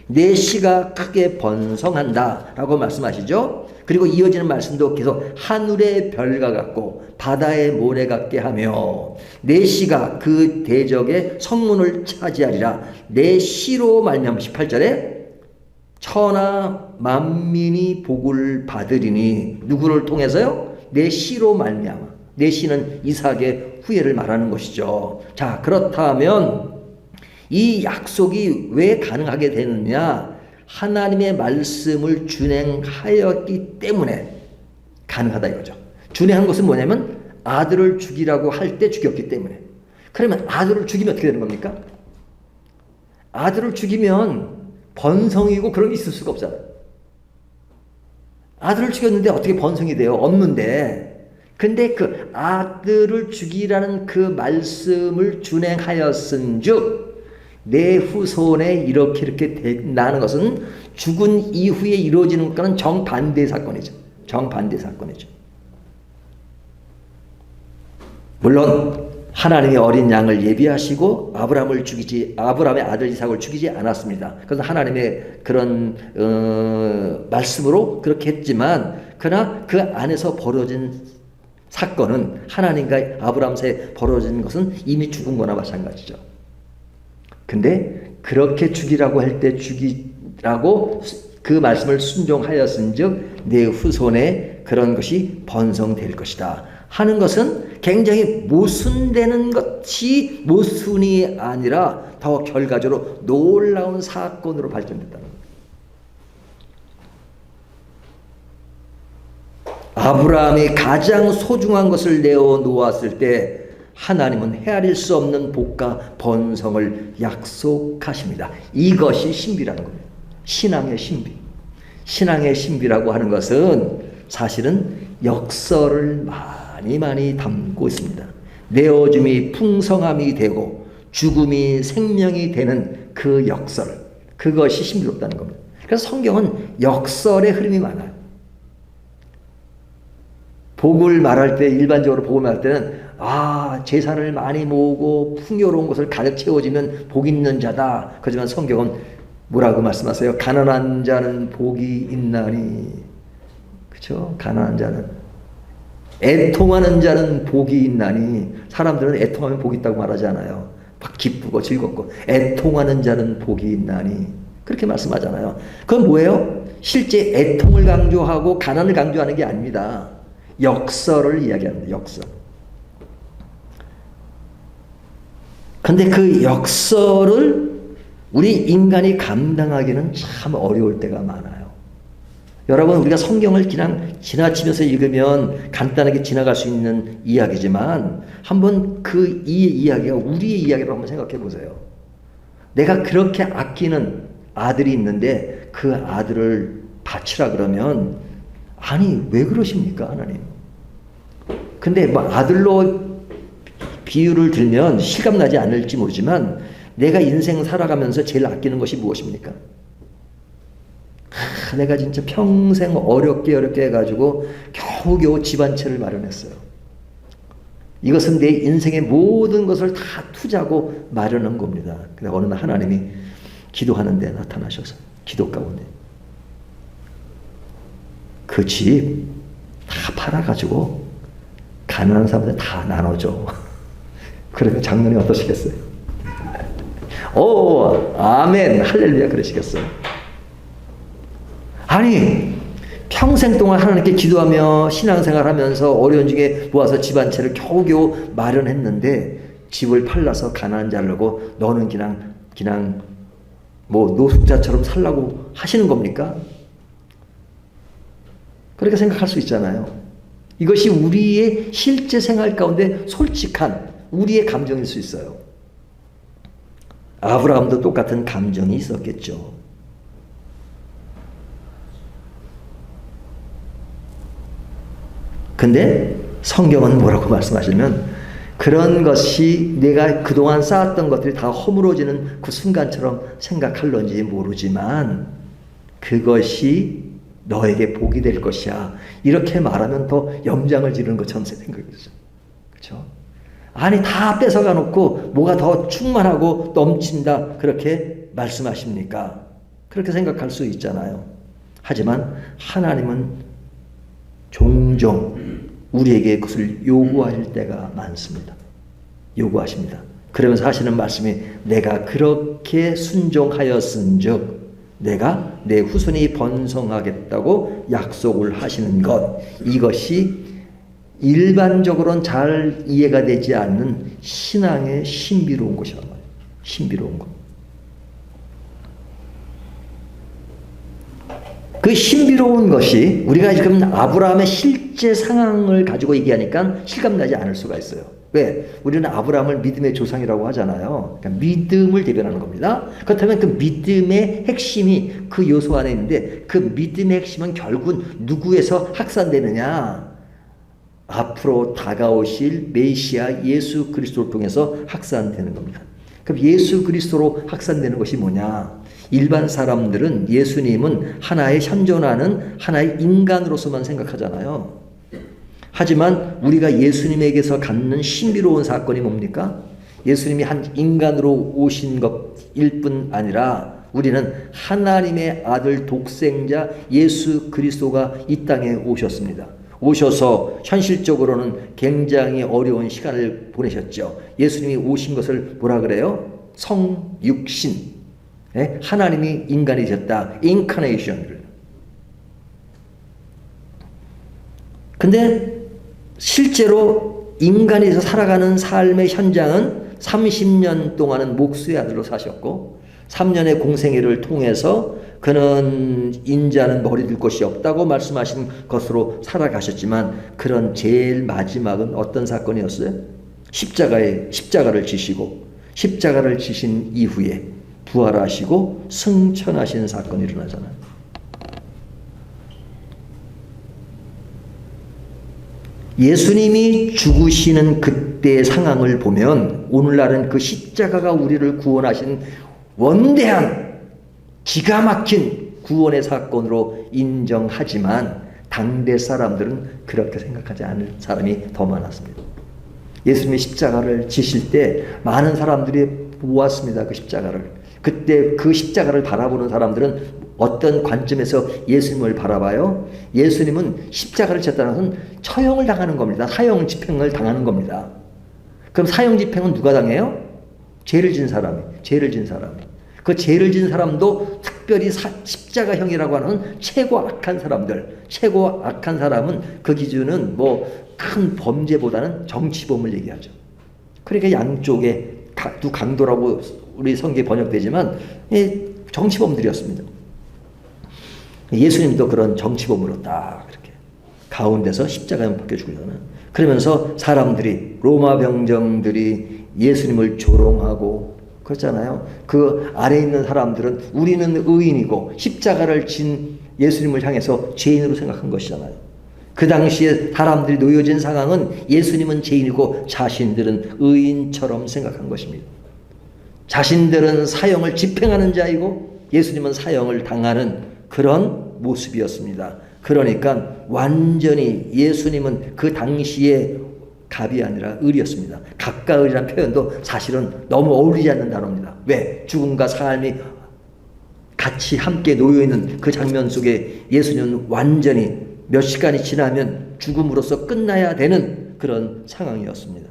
내 씨가 크게 번성한다 라고 말씀하시죠. 그리고 이어지는 말씀도 계속 하늘의 별과 같고 바다의 모래 같게 하며 내 씨가 그 대적의 성문을 차지하리라. 내 씨로 말미암아 18절에 천하 만민이 복을 받으리니 누구를 통해서요? 내 씨로 말미암아. 내 씨는 이삭의 후예를 말하는 것이죠. 자, 그렇다면 이 약속이 왜 가능하게 되느냐? 하나님의 말씀을 준행하였기 때문에 가능하다 이거죠. 준행한 것은 뭐냐면 아들을 죽이라고 할 때 죽였기 때문에. 그러면 아들을 죽이면 어떻게 되는 겁니까? 아들을 죽이면 번성이고 그런 게 있을 수가 없잖아요. 아들을 죽였는데 어떻게 번성이 돼요? 없는데. 근데 그 아들을 죽이라는 그 말씀을 준행하였은즉 내 후손에 이렇게 나는 것은 죽은 이후에 이루어지는 것과는 정반대 사건이죠. 정반대 사건이죠. 물론 하나님이 어린 양을 예비하시고 아브라함의 아들 이삭을 죽이지 않았습니다. 그래서 하나님의 그런 말씀으로 그렇게 했지만 그러나 그 안에서 벌어진 사건은 하나님과 아브라함 사이에 벌어진 것은 이미 죽은 거나 마찬가지죠. 근데 그렇게 죽이라고 할 때 죽이라고 그 말씀을 순종하였은즉 내 후손에 그런 것이 번성될 것이다 하는 것은 굉장히 모순되는 것이 모순이 아니라 더 결과적으로 놀라운 사건으로 발전됐다는 겁니다. 아브라함이 가장 소중한 것을 내어놓았을 때 하나님은 헤아릴 수 없는 복과 번성을 약속하십니다. 이것이 신비라는 겁니다. 신앙의 신비. 신앙의 신비라고 하는 것은 사실은 역설을 많이 담고 있습니다. 내어줌이 풍성함이 되고 죽음이 생명이 되는 그 역설, 그것이 신비롭다는 겁니다. 그래서 성경은 역설의 흐름이 많아요. 복을 말할 때, 일반적으로 복을 말할 때는 재산을 많이 모으고 풍요로운 것을 가득 채워지면 복 있는 자다. 하지만 성경은 뭐라고 말씀하세요? 가난한 자는 복이 있나니. 그렇죠? 가난한 자는. 애통하는 자는 복이 있나니. 사람들은 애통하면 복이 있다고 말하지 않아요. 막 기쁘고 즐겁고. 애통하는 자는 복이 있나니. 그렇게 말씀하잖아요. 그건 뭐예요? 실제 애통을 강조하고 가난을 강조하는 게 아닙니다. 역설을 이야기합니다. 역설. 근데 그 역설을 우리 인간이 감당하기는 참 어려울 때가 많아요. 여러분, 우리가 성경을 그냥 지나치면서 읽으면 간단하게 지나갈 수 있는 이야기지만 한번 그 이야기가 우리의 이야기로 한번 생각해 보세요. 내가 그렇게 아끼는 아들이 있는데 그 아들을 바치라 그러면 아니 왜 그러십니까 하나님? 근데 뭐 아들로 비유를 들면 실감나지 않을지 모르지만 내가 인생 살아가면서 제일 아끼는 것이 무엇입니까? 내가 진짜 평생 어렵게 해가지고 겨우겨우 집 한 채를 마련했어요. 이것은 내 인생의 모든 것을 다 투자하고 마련한 겁니다. 근데 어느 날 하나님이 기도하는데 나타나셔서 기도 가운데 그 집 다 팔아가지고 가난한 사람들 다 나눠줘. 그러면 장로님 어떠시겠어요? 오, 아멘, 할렐루야 그러시겠어요? 아니 평생 동안 하나님께 기도하며 신앙생활하면서 어려운 중에 모아서 집 한 채를 겨우겨우 마련했는데 집을 팔라서 가난한 자라고 너는 그냥 뭐 노숙자처럼 살라고 하시는 겁니까? 그렇게 생각할 수 있잖아요. 이것이 우리의 실제 생활 가운데 솔직한 우리의 감정일 수 있어요. 아브라함도 똑같은 감정이 있었겠죠. 근데 성경은 뭐라고 말씀하시면 그런 것이 내가 그동안 쌓았던 것들이 다 허물어지는 그 순간처럼 생각할런지 모르지만 그것이 너에게 복이 될 것이야. 이렇게 말하면 더 염장을 지르는 것처럼 생각이죠. 그렇죠? 아니 다 뺏어가 놓고 뭐가 더 충만하고 넘친다 그렇게 말씀하십니까? 그렇게 생각할 수 있잖아요. 하지만 하나님은 종종 우리에게 그것을 요구하실 때가 많습니다. 요구하십니다. 그러면서 하시는 말씀이 내가 그렇게 순종하였은즉 내가 내 후손이 번성하겠다고 약속을 하시는 것, 이것이 일반적으로는 잘 이해가 되지 않는 신앙의 신비로운 것이란 말이에요. 신비로운 것. 그 신비로운 것이 우리가 지금 아브라함의 실제 상황을 가지고 얘기하니까 실감나지 않을 수가 있어요. 왜? 우리는 아브라함을 믿음의 조상이라고 하잖아요. 그러니까 믿음을 대변하는 겁니다. 그렇다면 그 믿음의 핵심이 그 요소 안에 있는데 그 믿음의 핵심은 결국 누구에서 확산되느냐? 앞으로 다가오실 메시아 예수 그리스도를 통해서 확산되는 겁니다. 그럼 예수 그리스도로 확산되는 것이 뭐냐? 일반 사람들은 예수님은 하나의 현존하는 하나의 인간으로서만 생각하잖아요. 하지만 우리가 예수님에게서 갖는 신비로운 사건이 뭡니까? 예수님이 한 인간으로 오신 것일 뿐 아니라 우리는 하나님의 아들 독생자 예수 그리스도가 이 땅에 오셨습니다. 오셔서 현실적으로는 굉장히 어려운 시간을 보내셨죠. 예수님이 오신 것을 뭐라 그래요? 성육신. 하나님이 인간이 되셨다. 인카네이션을. 근데 실제로 인간에서 살아가는 삶의 현장은 30년 동안은 목수의 아들로 사셨고 3년의 공생애를 통해서 그는 인자는 머리 들 것이 없다고 말씀하신 것으로 살아가셨지만 그런 제일 마지막은 어떤 사건이었어요? 십자가를 지시고 십자가를 지신 이후에 부활하시고 승천하신 사건이 일어나잖아요. 예수님이 죽으시는 그때의 상황을 보면 오늘날은 그 십자가가 우리를 구원하신 원대한 기가 막힌 구원의 사건으로 인정하지만 당대 사람들은 그렇게 생각하지 않을 사람이 더 많았습니다. 예수님이 십자가를 지실 때 많은 사람들이 보았습니다. 그 십자가를. 그때 그 십자가를 바라보는 사람들은 어떤 관점에서 예수님을 바라봐요? 예수님은 십자가를 졌다는 것은 처형을 당하는 겁니다. 사형 집행을 당하는 겁니다. 그럼 사형 집행은 누가 당해요? 죄를 진 사람이. 그 죄를 진 사람도 특별히 십자가형이라고 하는 최고 악한 사람들. 최고 악한 사람은 그 기준은 뭐 큰 범죄보다는 정치범을 얘기하죠. 그러니까 양쪽에 두 강도라고 우리 성경에 번역되지만 정치범들이었습니다. 예수님도 그런 정치범으로 딱 이렇게 가운데서 십자가에 못 박혀 죽으잖아요. 그러면서 사람들이, 로마 병정들이 예수님을 조롱하고 그렇잖아요. 그 아래에 있는 사람들은 우리는 의인이고 십자가를 진 예수님을 향해서 죄인으로 생각한 것이잖아요. 그 당시에 사람들이 놓여진 상황은 예수님은 죄인이고 자신들은 의인처럼 생각한 것입니다. 자신들은 사형을 집행하는 자이고 예수님은 사형을 당하는 그런 모습이었습니다. 그러니까 완전히 예수님은 그 당시에 갑이 아니라 을이었습니다. 갑과 을이라는 표현도 사실은 너무 어울리지 않는 단어입니다. 왜? 죽음과 삶이 같이 함께 놓여있는 그 장면 속에 예수님은 완전히 몇 시간이 지나면 죽음으로써 끝나야 되는 그런 상황이었습니다.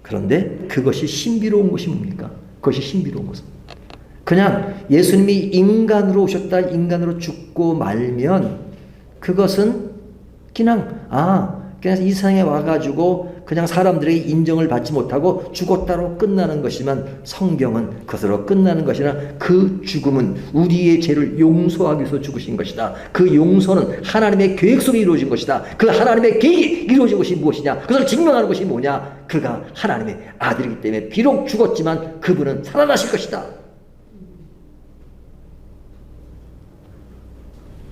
그런데 그것이 신비로운 것이 뭡니까? 그것이 신비로운 것은 그냥 예수님이 인간으로 오셨다, 인간으로 죽고 말면 그것은 그냥 그냥 이 세상에 와가지고 그냥 사람들에게 인정을 받지 못하고 죽었다로 끝나는 것이지만 성경은 그것으로 끝나는 것이나 그 죽음은 우리의 죄를 용서하기 위해서 죽으신 것이다. 그 용서는 하나님의 계획 속에 이루어진 것이다. 그 하나님의 계획이 이루어진 것이 무엇이냐? 그것을 증명하는 것이 뭐냐? 그가 하나님의 아들이기 때문에 비록 죽었지만 그분은 살아나실 것이다.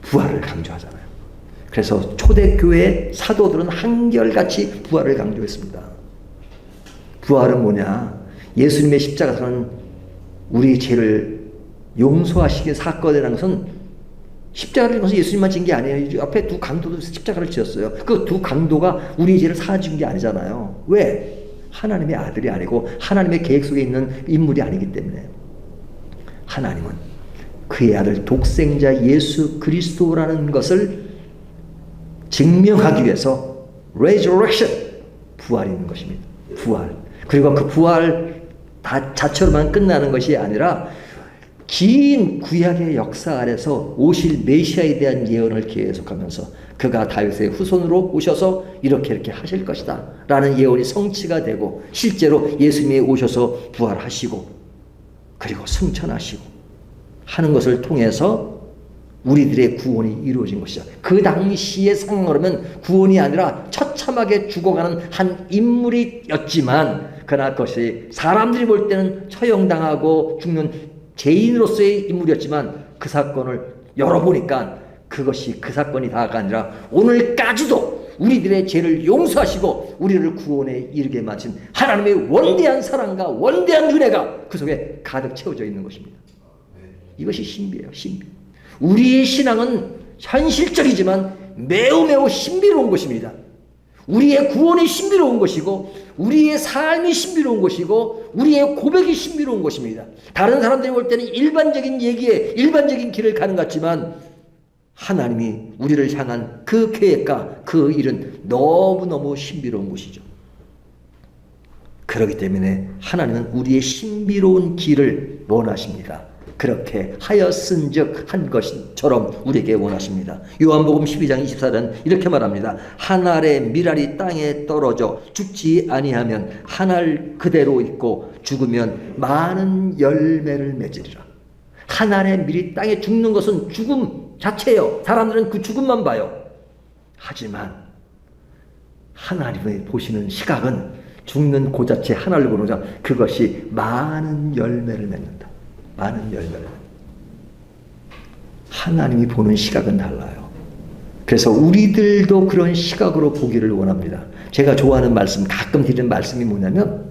부활을 강조하잖아요. 그래서 초대교회 사도들은 한결같이 부활을 강조했습니다. 부활은 뭐냐? 예수님의 십자가는 우리 죄를 용서하시기 사건이라는 것은 십자가를 것은 예수님만 진 게 아니에요. 앞에 두 강도도 십자가를 지었어요. 그 두 강도가 우리의 죄를 사준 게 아니잖아요. 왜? 하나님의 아들이 아니고 하나님의 계획 속에 있는 인물이 아니기 때문에. 하나님은 그의 아들 독생자 예수 그리스도라는 것을 증명하기 위해서 resurrection, 부활이 있는 것입니다. 부활. 그리고 그 부활 자체로만 끝나는 것이 아니라 긴 구약의 역사 아래서 오실 메시아에 대한 예언을 계속하면서 그가 다윗의 후손으로 오셔서 이렇게 하실 것이다 라는 예언이 성취가 되고 실제로 예수님이 오셔서 부활하시고 그리고 승천하시고 하는 것을 통해서 우리들의 구원이 이루어진 것이죠. 그 당시의 상황으로면 구원이 아니라 처참하게 죽어가는 한 인물이었지만 그러나 그것이 사람들이 볼 때는 처형당하고 죽는 죄인으로서의 인물이었지만 그 사건을 열어보니까 그것이 그 사건이 다가 아니라 오늘까지도 우리들의 죄를 용서하시고 우리를 구원에 이르게 마친 하나님의 원대한 사랑과 원대한 은혜가 그 속에 가득 채워져 있는 것입니다. 이것이 신비예요. 신비. 우리의 신앙은 현실적이지만 매우 매우 신비로운 것입니다. 우리의 구원이 신비로운 것이고 우리의 삶이 신비로운 것이고 우리의 고백이 신비로운 것입니다. 다른 사람들이 볼 때는 일반적인 얘기에 일반적인 길을 가는 것 같지만 하나님이 우리를 향한 그 계획과 그 일은 너무너무 신비로운 것이죠. 그렇기 때문에 하나님은 우리의 신비로운 길을 원하십니다. 그렇게 하였은즉 한 것처럼 우리에게 원하십니다. 요한복음 12장 24절은 이렇게 말합니다. 한 알의 밀알이 땅에 떨어져 죽지 아니하면 한 알 그대로 있고 죽으면 많은 열매를 맺으리라. 한 알의 밀이 땅에 죽는 것은 죽음 자체예요. 사람들은 그 죽음만 봐요. 하지만 하나님의 보시는 시각은 죽는 그 자체 한 알을 보는 자 그것이 많은 열매를 맺는다. 많은 열매를. 하나님이 보는 시각은 달라요. 그래서 우리들도 그런 시각으로 보기를 원합니다. 제가 좋아하는 말씀, 가끔 드리는 말씀이 뭐냐면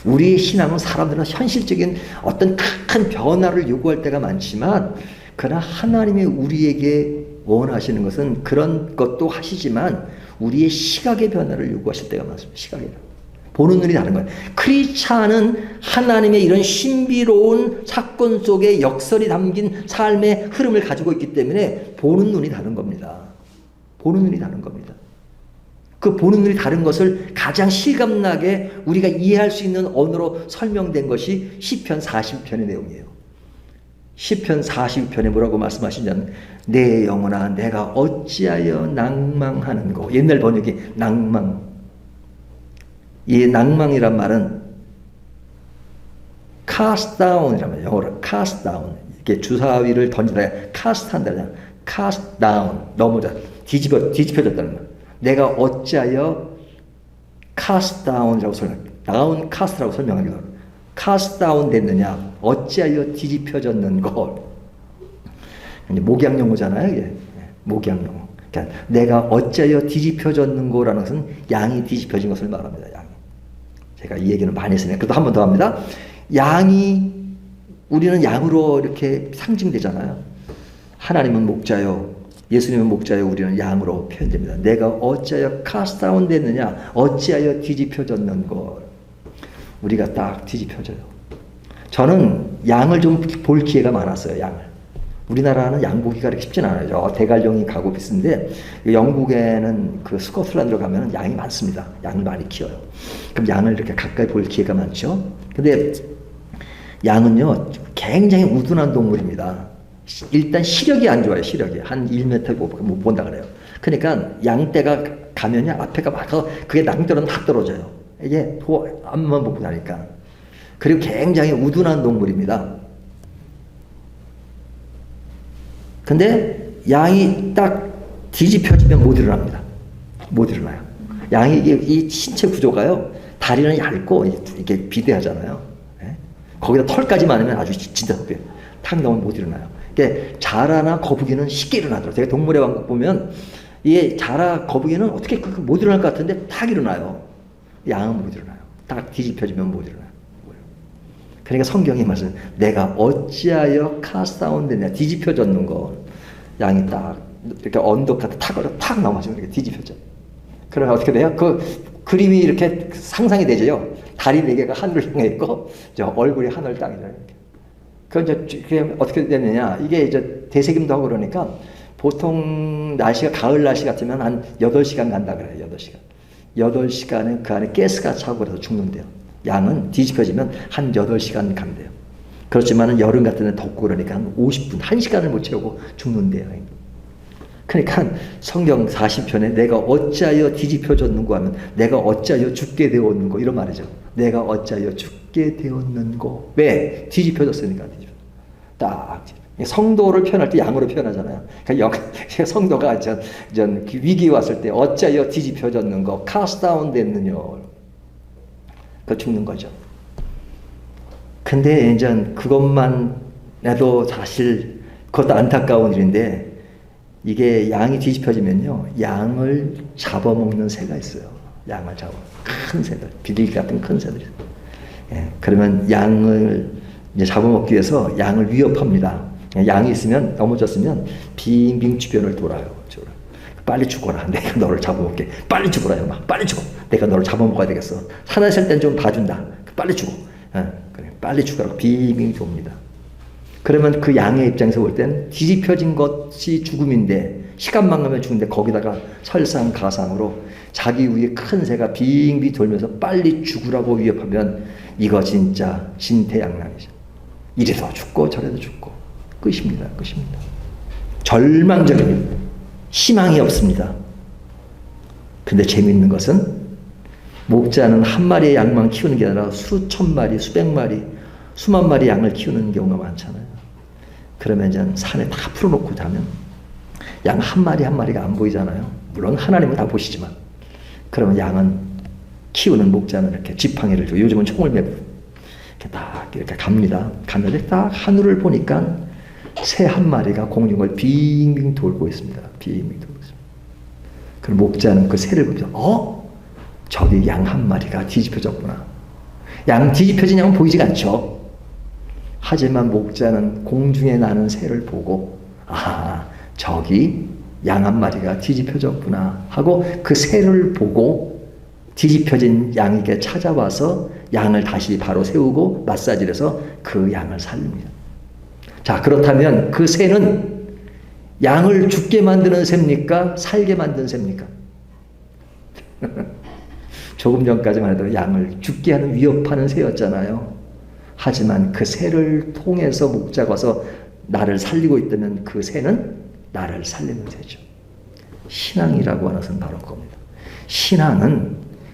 우리의 신앙은 사람들은 현실적인 어떤 큰 변화를 요구할 때가 많지만 그러나 하나님이 우리에게 원하시는 것은 그런 것도 하시지만 우리의 시각의 변화를 요구하실 때가 많습니다. 시각의 변화. 보는 눈이 다른 거예요. 크리스찬은 하나님의 이런 신비로운 사건 속에 역설이 담긴 삶의 흐름을 가지고 있기 때문에 보는 눈이 다른 겁니다. 보는 눈이 다른 겁니다. 그 보는 눈이 다른 것을 가장 실감나게 우리가 이해할 수 있는 언어로 설명된 것이 시편 40편의 내용이에요. 시편 40편에 뭐라고 말씀하시냐면 내 영혼아 내가 어찌하여 낭망하는고. 옛날 번역이 낭망. 이 낭망이란 말은 cast down이란 말이에요. 영어로 cast down. 이렇게 주사위를 던지다 cast 한다잖아. cast down 넘어져 뒤집혀졌다는 말. 내가 어찌하여 cast down이라고 down cast라고 설명하기도 하고 cast down 됐느냐 어찌하여 뒤집혀졌는 걸. 이제 목양 용어잖아요. 이게 목양 용어. 그러니까 내가 어찌하여 뒤집혀졌는 거라는 것은 양이 뒤집혀진 것을 말합니다. 양이. 제가 이 얘기는 많이 했으니까 그래도 한 번 더 합니다. 양이 우리는 양으로 이렇게 상징되잖아요. 하나님은 목자요, 예수님은 목자요, 우리는 양으로 표현됩니다. 내가 어찌하여 cast down 됐느냐, 어찌하여 뒤집혀졌는 것. 우리가 딱 뒤집혀져요. 저는 양을 좀 볼 기회가 많았어요. 양을. 우리나라는 양 보기가 그렇게 쉽진 않아요. 대관령이 가고 비슷한데 영국에는 그 스코틀랜드로 가면 양이 많습니다. 양을 많이 키워요. 그럼 양을 이렇게 가까이 볼 기회가 많죠. 근데 양은요 굉장히 우둔한 동물입니다. 일단 시력이 안 좋아요. 시력이 한 1m 못 본다 그래요. 그러니까 양떼가 가면요 앞에가 막 그게 남들은 다 떨어져요. 이게 앞만 보고 다니까. 그리고 굉장히 우둔한 동물입니다. 근데 양이 딱 뒤집혀지면 못 일어납니다. 못 일어나요. 양이 이 신체 구조가요 다리는 얇고 이게 비대하잖아요. 예? 거기다 털까지 많으면 아주 진짜 덥게 탁 넣으면 못 일어나요. 그러니까 자라나 거북이는 쉽게 일어나더라고요. 제가 동물의 왕국 보면 이게 자라 거북이는 어떻게 못 일어날 것 같은데 탁 일어나요. 양은 못 일어나요. 딱 뒤집혀지면 못 일어나요. 그러니까 성경이 말씀 내가 어찌하여 cast down 되냐 뒤집혀졌는 거. 양이 딱 이렇게 언덕 같은 탁 넘어지면 이렇게 뒤집혀져. 그러면 어떻게 돼요? 그 그림이 이렇게 상상이 되죠. 다리 4개가 하늘을 향해 있고 저 얼굴이 하늘 땅이잖아요. 그건 이제 어떻게 되느냐? 이게 이제 대세김도 하고 그러니까 보통 날씨가 가을 날씨 같으면 한 8시간 간다 그래요. 8시간. 8시간에 그 안에 가스가 차고 그래서 죽는데요. 양은 뒤집혀지면 한 8시간 간대요. 그렇지만 여름 같은 데 덥고 그러니까 한 50분, 1시간을 못 채우고 죽는데요. 그러니까 성경 40편에 내가 어찌하여 뒤집혀졌는고 하면 내가 어찌하여 죽게 되었는고 이런 말이죠. 내가 어찌하여 죽게 되었는고. 왜? 뒤집혀졌으니까. 딱 성도를 표현할 때 양으로 표현하잖아요. 그러니까 성도가 위기에 왔을 때 어찌하여 뒤집혀졌는고 cast down 됐느냐. 그 죽는 거죠. 근데 이제 그것만 해도 사실 그것도 안타까운 일인데 이게 양이 뒤집혀지면요 양을 잡아먹는 새가 있어요. 양을 큰 새들, 비둘기 같은 큰 새들이. 예, 그러면 양을 이제 잡아먹기 위해서 양을 위협합니다. 양이 있으면 넘어졌으면 빙빙 주변을 돌아요. 빨리 죽어라. 내가 너를 잡아먹게. 빨리 죽어라. 막 빨리 죽어. 내가 너를 잡아먹어야 되겠어. 살아있을 땐 좀 봐준다. 빨리 죽어. 그래. 빨리 죽어라. 빙빙 돕니다. 그러면 그 양의 입장에서 볼 땐 뒤집혀진 것이 죽음인데 시간만 가면 죽는데 거기다가 설상가상으로 자기 위에 큰 새가 빙빙 돌면서 빨리 죽으라고 위협하면 이거 진짜 진퇴양난이죠. 이래도 죽고 저래도 죽고 끝입니다. 끝입니다. 절망적입니다. 희망이 없습니다. 근데 재미있는 것은 목자는 한 마리의 양만 키우는 게 아니라 수천 마리, 수백 마리, 수만 마리 양을 키우는 경우가 많잖아요. 그러면 이제 산에 다 풀어놓고 자면 양 한 마리 한 마리가 안 보이잖아요. 물론 하나님은 다 보시지만 그러면 양은 키우는 목자는 이렇게 지팡이를 주고 요즘은 총을 메고 이렇게 딱 이렇게 갑니다. 가는데 딱 하늘을 보니까 새 한 마리가 공중을 빙빙 돌고 있습니다. 빙빙 돌고 있습니다. 그럼 목자는 그 새를 보면서 저기 양 한 마리가 뒤집혀졌구나. 양 뒤집혀진 양은 보이지가 않죠. 하지만 목자는 공중에 나는 새를 보고 저기 양 한 마리가 뒤집혀졌구나 하고 그 새를 보고 뒤집혀진 양에게 찾아와서 양을 다시 바로 세우고 마사지를 해서 그 양을 살립니다. 자, 그렇다면 그 새는 양을 죽게 만드는 새입니까? 살게 만드는 새입니까? 조금 전까지만 해도 양을 죽게 하는 위협하는 새였잖아요. 하지만 그 새를 통해서 목자가 와서 나를 살리고 있다면 그 새는 나를 살리는 새죠. 신앙이라고 하는 것은 바로 그겁니다.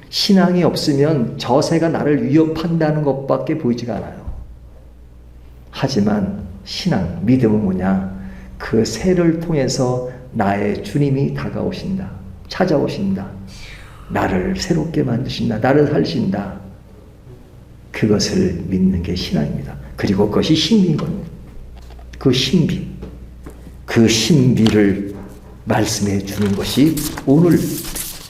신앙이 없으면 저 새가 나를 위협한다는 것밖에 보이지가 않아요. 하지만 신앙, 믿음은 뭐냐? 그 새를 통해서 나의 주님이 다가오신다. 찾아오신다. 나를 새롭게 만드신다. 나를 살신다. 그것을 믿는 게 신앙입니다. 그리고 그것이 신비인 겁니다. 그 신비. 그 신비를 말씀해 주는 것이 오늘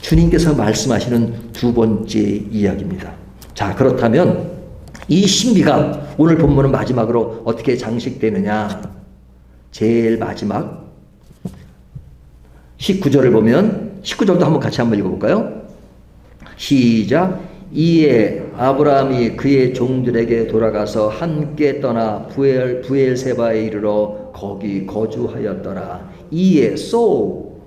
주님께서 말씀하시는 두 번째 이야기입니다. 자, 그렇다면 이 신비가 오늘 본문은 마지막으로 어떻게 장식되느냐? 제일 마지막 19절을 보면 19절도 한번 읽어볼까요? 시작. 이에 아브라함이 그의 종들에게 돌아가서 함께 떠나 부엘세바에 이르러 거기 거주하였더라. 이에 so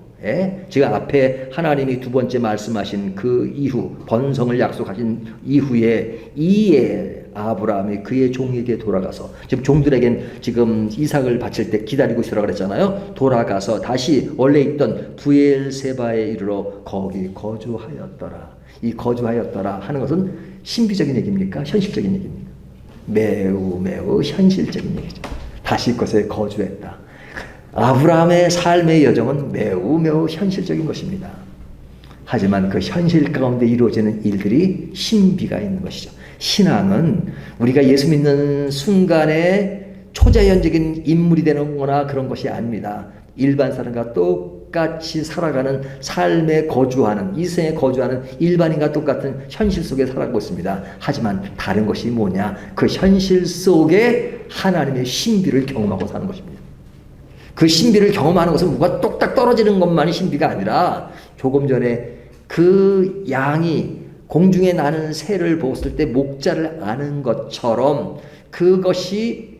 제가 앞에 하나님이 두 번째 말씀하신 그 이후 번성을 약속하신 이후에 이에 아브라함이 그의 종에게 돌아가서 지금 종들에겐 지금 이삭을 바칠 때 기다리고 있으라 그랬잖아요. 돌아가서 다시 원래 있던 부엘세바에 이르러 거기 거주하였더라. 이 거주하였더라 하는 것은 신비적인 얘기입니까? 현실적인 얘기입니까? 매우 매우 현실적인 얘기죠. 다시 그곳에 거주했다. 아브라함의 삶의 여정은 매우 매우 현실적인 것입니다. 하지만 그 현실 가운데 이루어지는 일들이 신비가 있는 것이죠. 신앙은 우리가 예수 믿는 순간에 초자연적인 인물이 되는 거나 그런 것이 아닙니다. 일반 사람과 똑같이 살아가는 삶에 거주하는, 이 세상에 거주하는 일반인과 똑같은 현실 속에 살아가고 있습니다. 하지만 다른 것이 뭐냐? 그 현실 속에 하나님의 신비를 경험하고 사는 것입니다. 그 신비를 경험하는 것은 뭐가 똑딱 떨어지는 것만이 신비가 아니라 조금 전에 그 양이 공중에 나는 새를 보았을 때 목자를 아는 것처럼 그것이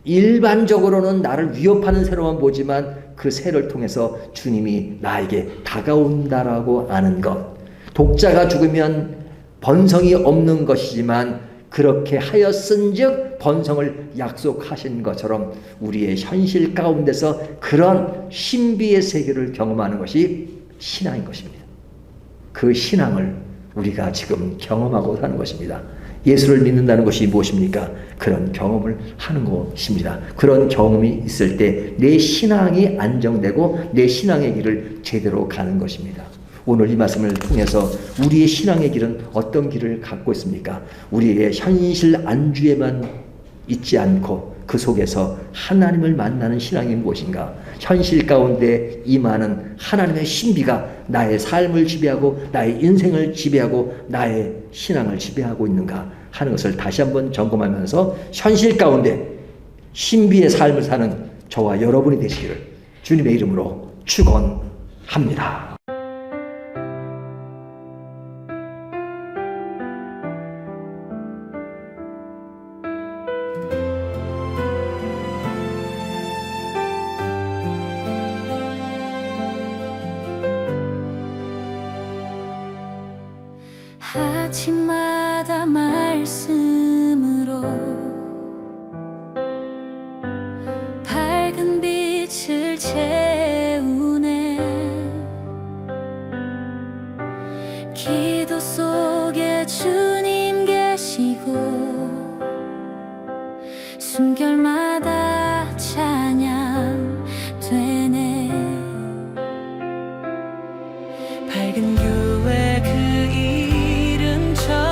일반적으로는 나를 위협하는 새로만 보지만 그 새를 통해서 주님이 나에게 다가온다라고 아는 것. 독자가 죽으면 번성이 없는 것이지만 그렇게 하였은즉 번성을 약속하신 것처럼 우리의 현실 가운데서 그런 신비의 세계를 경험하는 것이 신앙인 것입니다. 그 신앙을 우리가 지금 경험하고 사는 것입니다. 예수를 믿는다는 것이 무엇입니까? 그런 경험을 하는 것입니다. 그런 경험이 있을 때 내 신앙이 안정되고 내 신앙의 길을 제대로 가는 것입니다. 오늘 이 말씀을 통해서 우리의 신앙의 길은 어떤 길을 갖고 있습니까? 우리의 현실 안주에만 있지 않고 그 속에서 하나님을 만나는 신앙이 무엇인가? 현실 가운데 임하는 하나님의 신비가 나의 삶을 지배하고 나의 인생을 지배하고 나의 신앙을 지배하고 있는가 하는 것을 다시 한번 점검하면서 현실 가운데 신비의 삶을 사는 저와 여러분이 되시기를 주님의 이름으로 축원합니다.
아침마다 말씀으로 밝은 빛을 채우네. 기도 속에 주님 계시고 숨결마다 찬양 되네. 밝은 교회 그 이름처럼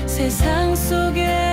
세상 속에